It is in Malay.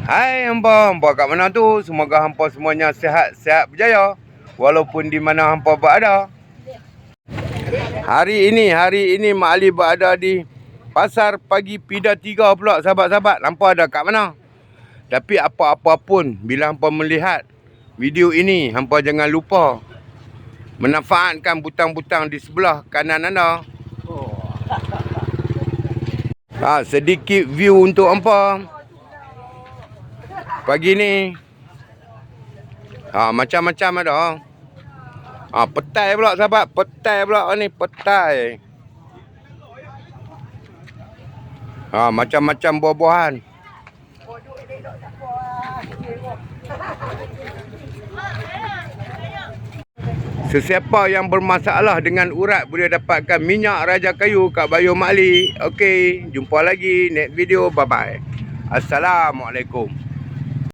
Hai hampa kat mana tu? Semoga hampa semuanya sihat berjaya walaupun di mana hampa berada. Hari ini Mak Ali berada di Pasar Pagi Pida 3 pula, sahabat-sahabat. Hampa ada kat mana? Tapi apa-apa pun, bila hampa melihat video ini, hampa jangan lupa memanfaatkan butang-butang di sebelah kanan anda. Sedikit view untuk hampa pagi ni. Macam-macam ada. Petai pula sahabat, petai pula ni, petai. Macam-macam buah-buahan. Sesiapa yang bermasalah dengan urat boleh dapatkan minyak raja kayu kat Bayu Mak Ali. Okey, jumpa lagi next video. Bye bye. Assalamualaikum.